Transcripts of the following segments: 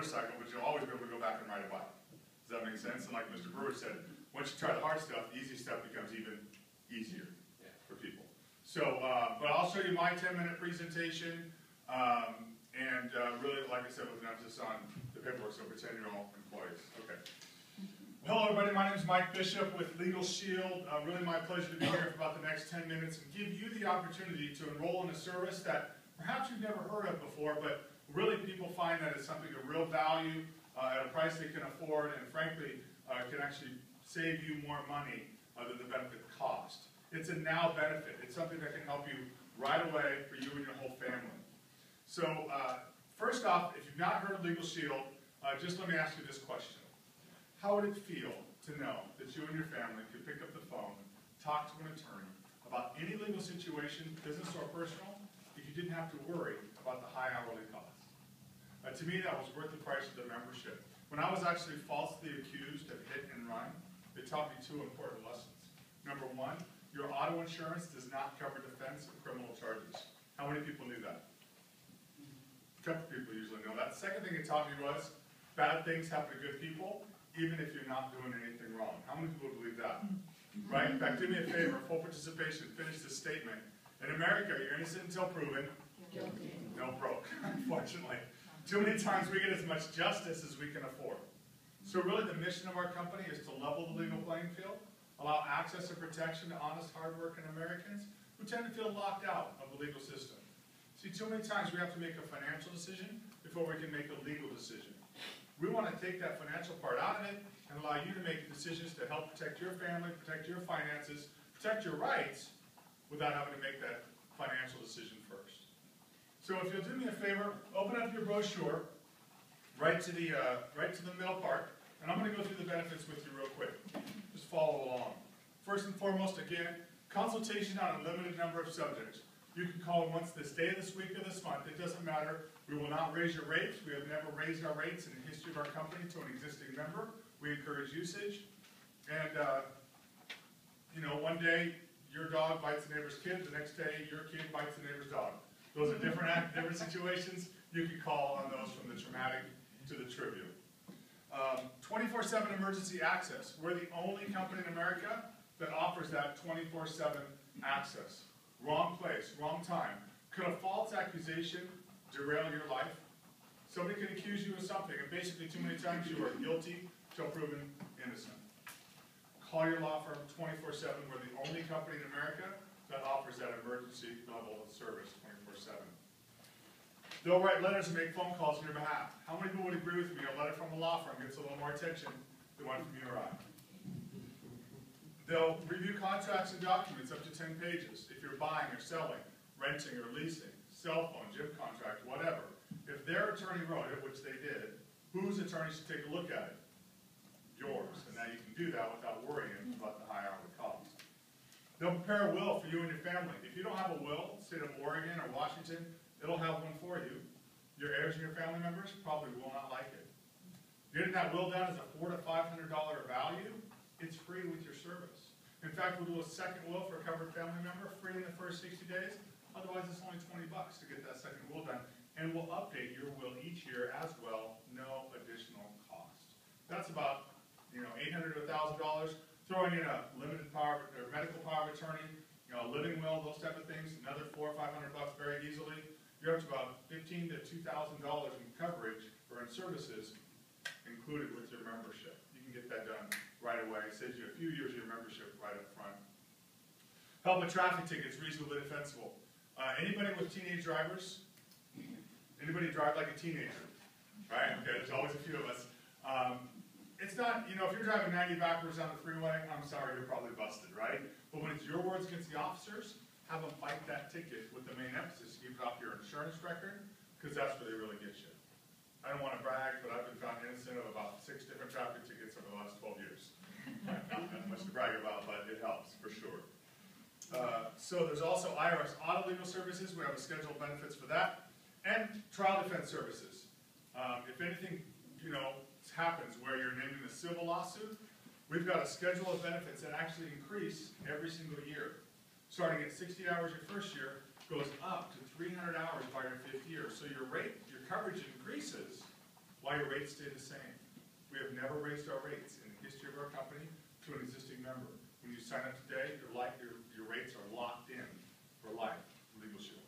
motorcycle, but you'll always be able to go back and ride a bike. Does that make sense? And like Mr. Brewer said, once you try the hard stuff, the easy stuff becomes even easier for people. So, but I'll show you my 10-minute presentation, and really, like I said, with an emphasis on the paperwork, so pretend you're all employees. Okay. Hello, everybody. My name is Mike Bishop with Legal Shield. Really my pleasure to be here for about the next 10 minutes and give you the opportunity to enroll in a service that perhaps you've never heard of before, but really people find that it's something of real value at a price they can afford, and frankly, can actually save you more money than the benefit cost. It's a now benefit. It's something that can help you right away for you and your whole family. So first off, if you've not heard of Legal Shield, just let me ask you this question. How would it feel to know that you and your family could pick up the phone, talk to an attorney about any legal situation, business or personal, if you didn't have to worry about the high hourly cost? To me, that was worth the price of the membership. When I was actually falsely accused of hit and run, it taught me two important lessons. Number one, your auto insurance does not cover defense of criminal charges. How many people knew that? A couple people usually know that. The second thing it taught me was bad things happen to good people, even if you're not doing anything wrong. How many people believe that? Right? In fact, do me a favor, full participation, finish this statement. In America, you're innocent until proven. Guilty. No broke, unfortunately. Too many times we get as much justice as we can afford. So really the mission of our company is to level the legal playing field, allow access and protection to honest, hardworking Americans who tend to feel locked out of the legal system. See, too many times we have to make a financial decision before we can make a legal decision. We want to take that financial part out of it and allow you to make decisions to help protect your family, protect your finances, protect your rights without having to make that financial decision first. So if you'll do me a favor, open up your brochure right to the middle part, and I'm going to go through the benefits with you real quick. Just follow along. First and foremost, again, consultation on a limited number of subjects. You can call once this day, this week, or this month. It doesn't matter. We will not raise your rates. We have never raised our rates in the history of our company to an existing member. We encourage usage. And, one day your dog bites the neighbor's kid. The next day your kid bites the neighbor's dog. Those are different situations. You can call on those from the traumatic to the trivial. 24/7 emergency access. We're the only company in America that offers that 24/7 access. Wrong place, wrong time. Could a false accusation derail your life? Somebody can accuse you of something, and basically too many times you are guilty till proven innocent. Call your law firm 24/7. We're the only company in America that offers that emergency level of service 24/7. They'll write letters and make phone calls on your behalf. How many people would agree with me? A letter from a law firm gets a little more attention than one from you or I. They'll review contracts and documents up to 10 pages. If you're buying or selling, renting or leasing, cell phone, gym contract, whatever. If their attorney wrote it, which they did, whose attorney should take a look at it? Yours. And now you can do that without worrying about the high hourly cost. They'll prepare a will for you and your family. If you don't have a will, state of Oregon or Washington, it'll have one for you. Your heirs and your family members probably will not like it. Getting that will done is a $400 to $500 value. It's free with your service. In fact, we'll do a second will for a covered family member, free in the first 60 days. Otherwise, it's only $20 to get that second will done. And we'll update your will each year as well, no additional cost. That's about $800 to $1,000. Throwing in a limited power or medical power of attorney, a living will, those type of things, another $400 or $500 very easily. You're up to about $1,500 to $2,000 in coverage or in services included with your membership. You can get that done right away. It saves you a few years of your membership right up front. Help with traffic tickets, reasonably defensible. Anybody with teenage drivers? Anybody drive like a teenager? Right? Okay, there's always a few of us. It's not, if you're driving 90 backwards on the freeway, I'm sorry, you're probably busted, right? But when it's your words against the officers, have them fight that ticket with the main emphasis. Keep it off your insurance record, because that's where they really get you. I don't want to brag, but I've been found innocent of about 6 different traffic tickets over the last 12 years. Not much to brag about, but it helps, for sure. So there's also IRS auto legal services. We have a schedule of benefits for that. And trial defense services. If anything, happens where you're named in a civil lawsuit, we've got a schedule of benefits that actually increase every single year. Starting at 60 hours your first year, goes up to 300 hours by your 5th year. So your coverage increases while why your rates stay the same. We have never raised our rates in the history of our company to an existing member. When you sign up today, your rates are locked in for life, Legal Shield.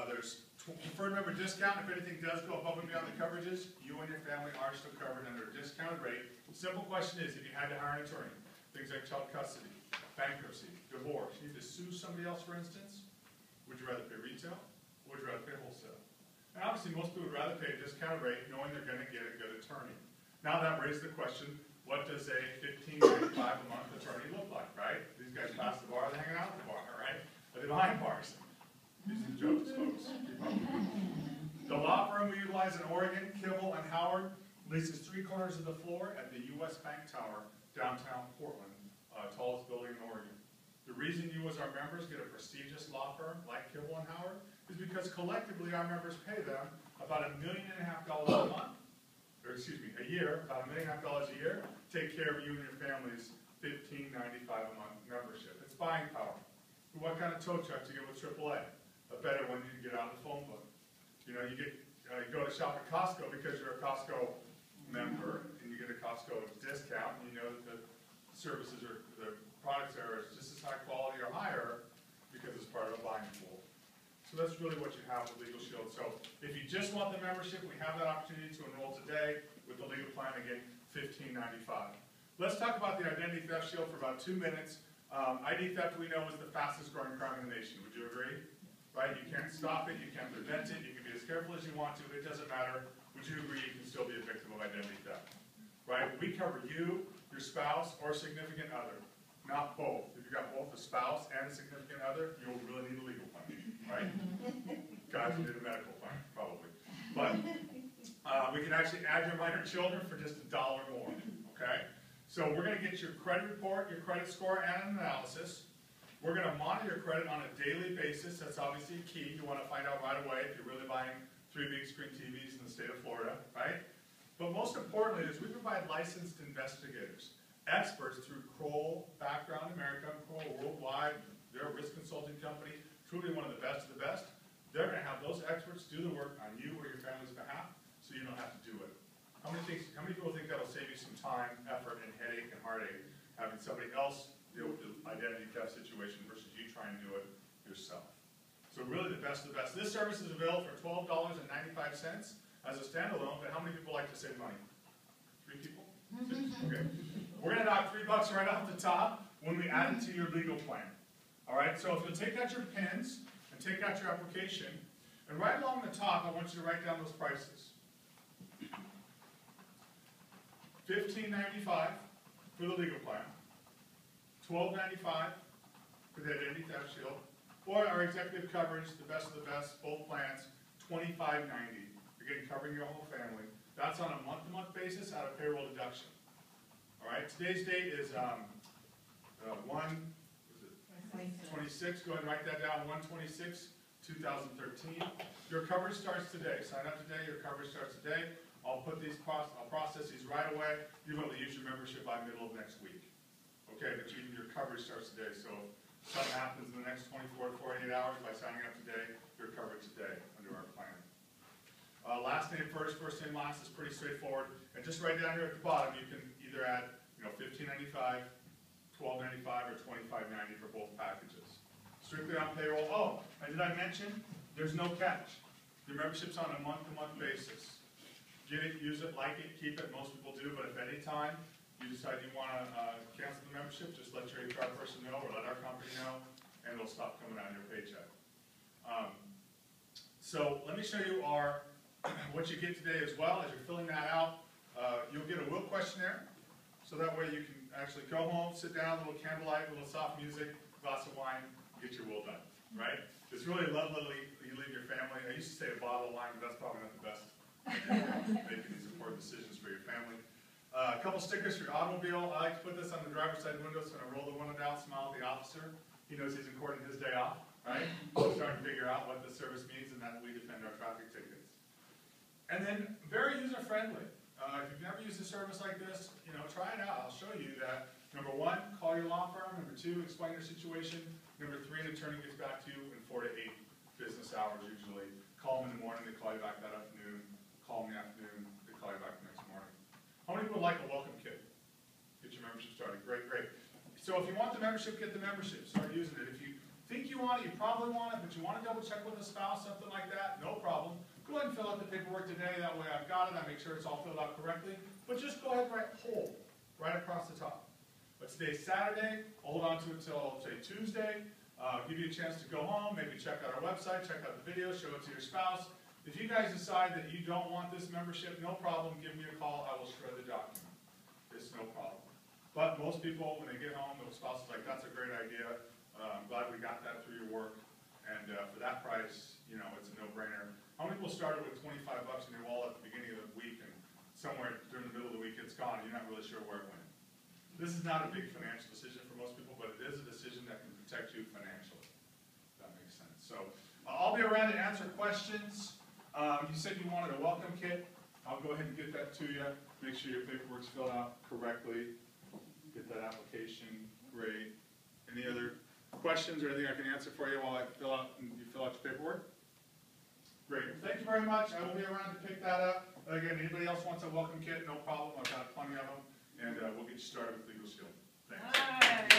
There's preferred member discount. If anything does go above and beyond the coverages, you and your family are still covered under a discounted rate. The simple question is, if you had to hire an attorney, things like child custody, bankruptcy, divorce, you need to sue somebody else, for instance, would you rather pay retail or would you rather pay wholesale? And obviously most people would rather pay a discounted rate knowing they're going to get a good attorney. Now that raises the question, what does a $15.95 a month attorney look like, right? These guys pass the bar, they're hanging out at the bar, right? Are they behind bars? These are jokes, folks. The law firm we utilize in Oregon, Kibble and Howard, leases 3/4 of the floor at the U.S. Bank Tower, downtown Portland, tallest building in Oregon. The reason you as our members get a prestigious law firm like Kibble and Howard is because collectively our members pay them about $1.5 million a month, or excuse me, a year, about $1.5 million a year, take care of you and your family's $15.95 a month membership. It's buying power. What kind of tow truck do you get with AAA? A better one you get out of the phone book. You know, you go to shop at Costco because you're a Costco member and you get a Costco discount and you know that the services or the products are just as high quality or higher because it's part of a buying pool. So that's really what you have with Legal Shield. So if you just want the membership, we have that opportunity to enroll today with the legal plan, again, $15.95. Let's talk about the Identity Theft Shield for about 2 minutes. ID theft, we know, is the fastest growing crime in the nation. Would you agree? Right? You can't stop it, you can't prevent it, you can be as careful as you want to, it doesn't matter. Would you agree you can still be a victim of identity theft? Right? We cover you, your spouse, or significant other. Not both. If you've got both a spouse and a significant other, you'll really need a legal plan, right? God, you need a medical plan, probably. But we can actually add your minor children for just $1 more, okay? So we're going to get your credit report, your credit score, and an analysis. We're going to monitor your credit on a daily basis. That's obviously key. You want to find out right away if you're really buying 3 big screen TVs in the state of Florida, right? But most importantly is we provide licensed investigators, experts through Kroll Background America, Kroll Worldwide. They're a risk consulting company, truly one of the best of the best. They're going to have those experts do the work on you or your family's behalf so you don't have to do it. How many people think that'll save you some time, effort, and headache and heartache having somebody else deal with the identity theft situation versus you trying to do it yourself? So really the best of the best. This service is available for $12.95 as a standalone, but how many people like to save money? 3 people? 6? Okay. We're going to knock $3 right off the top when we add it to your legal plan. All right, so if you'll take out your pins and take out your application, and right along the top, I want you to write down those prices. $15.95 for the legal plan, $12.95 for the Identity Theft Shield, or our executive coverage, the best of the best, both plans, $25.90. Again, covering your whole family. That's on a month-to-month basis out of payroll deduction. All right, today's date is 1/26. Go ahead and write that down, 1/26/2013. Your coverage starts today. Sign up today, your coverage starts today. I'll process these right away. You'll be able to use your membership by middle of next week. Okay, but your coverage starts today. So if something happens in the next 24 to 48 hours by signing up today, you're covered today under our plan. Last name first, first name last is pretty straightforward. And just right down here at the bottom, you can either add $15.95, $12.95, or $25.90 for both packages. Strictly on payroll. Oh, and did I mention there's no catch? Your membership's on a month-to-month basis. Get it, use it, like it, keep it. Most people do, but if at any time you decide you want to cancel the membership, just let your HR person know or let our company know, and it'll stop coming out of your paycheck. So let me show you what you get today as well. As you're filling that out, you'll get a will questionnaire, so that way you can actually go home, sit down, a little candlelight, a little soft music, glass of wine, get your will done, right? It's really lovely you leave your family. I used to say a bottle of wine, but that's probably not the best. Making these important decisions for your family. A couple stickers for your automobile. I like to put this on the driver's side window, so when I roll the window down, smile at the officer. He knows he's in court on his day off, right? We'll start to figure out what the service means and that we defend our traffic tickets. And then, very user-friendly. If you've never used a service like this, try it out. I'll show you that. Number 1, call your law firm. Number 2, explain your situation. Number 3, an attorney gets back to you in 4 to 8 business hours usually. Call them in the morning, they call you back that afternoon. Call in the afternoon, the membership, get the membership. Start using it. If you think you want it, you probably want it, but you want to double check with a spouse, something like that, no problem. Go ahead and fill out the paperwork today. That way I've got it. I make sure it's all filled out correctly. But just go ahead and write whole right across the top. But today's Saturday. Hold on to it until, say, Tuesday. Give you a chance to go home, maybe check out our website, check out the video, show it to your spouse. If you guys decide that you don't want this membership, no problem. Give me a call. I will shred the document. It's no problem. But most people, when they get home, the spouse is like, that's a great idea. I'm glad we got that through your work. And for that price, you know, it's a no-brainer. How many people started with $25 in their wallet at the beginning of the week, and somewhere during the middle of the week it's gone, and you're not really sure where it went? This is not a big financial decision for most people, but it is a decision that can protect you financially. If that makes sense. So I'll be around to answer questions. You said you wanted a welcome kit. I'll go ahead and get that to you. Make sure your paperwork's filled out correctly. Get that application. Great. Any other questions or anything I can answer for you while you fill out your paperwork? Great. Thank you very much. I will be around to pick that up. Again, anybody else wants a welcome kit, no problem. I've got plenty of them. And we'll get you started with Legal Shield. Thanks.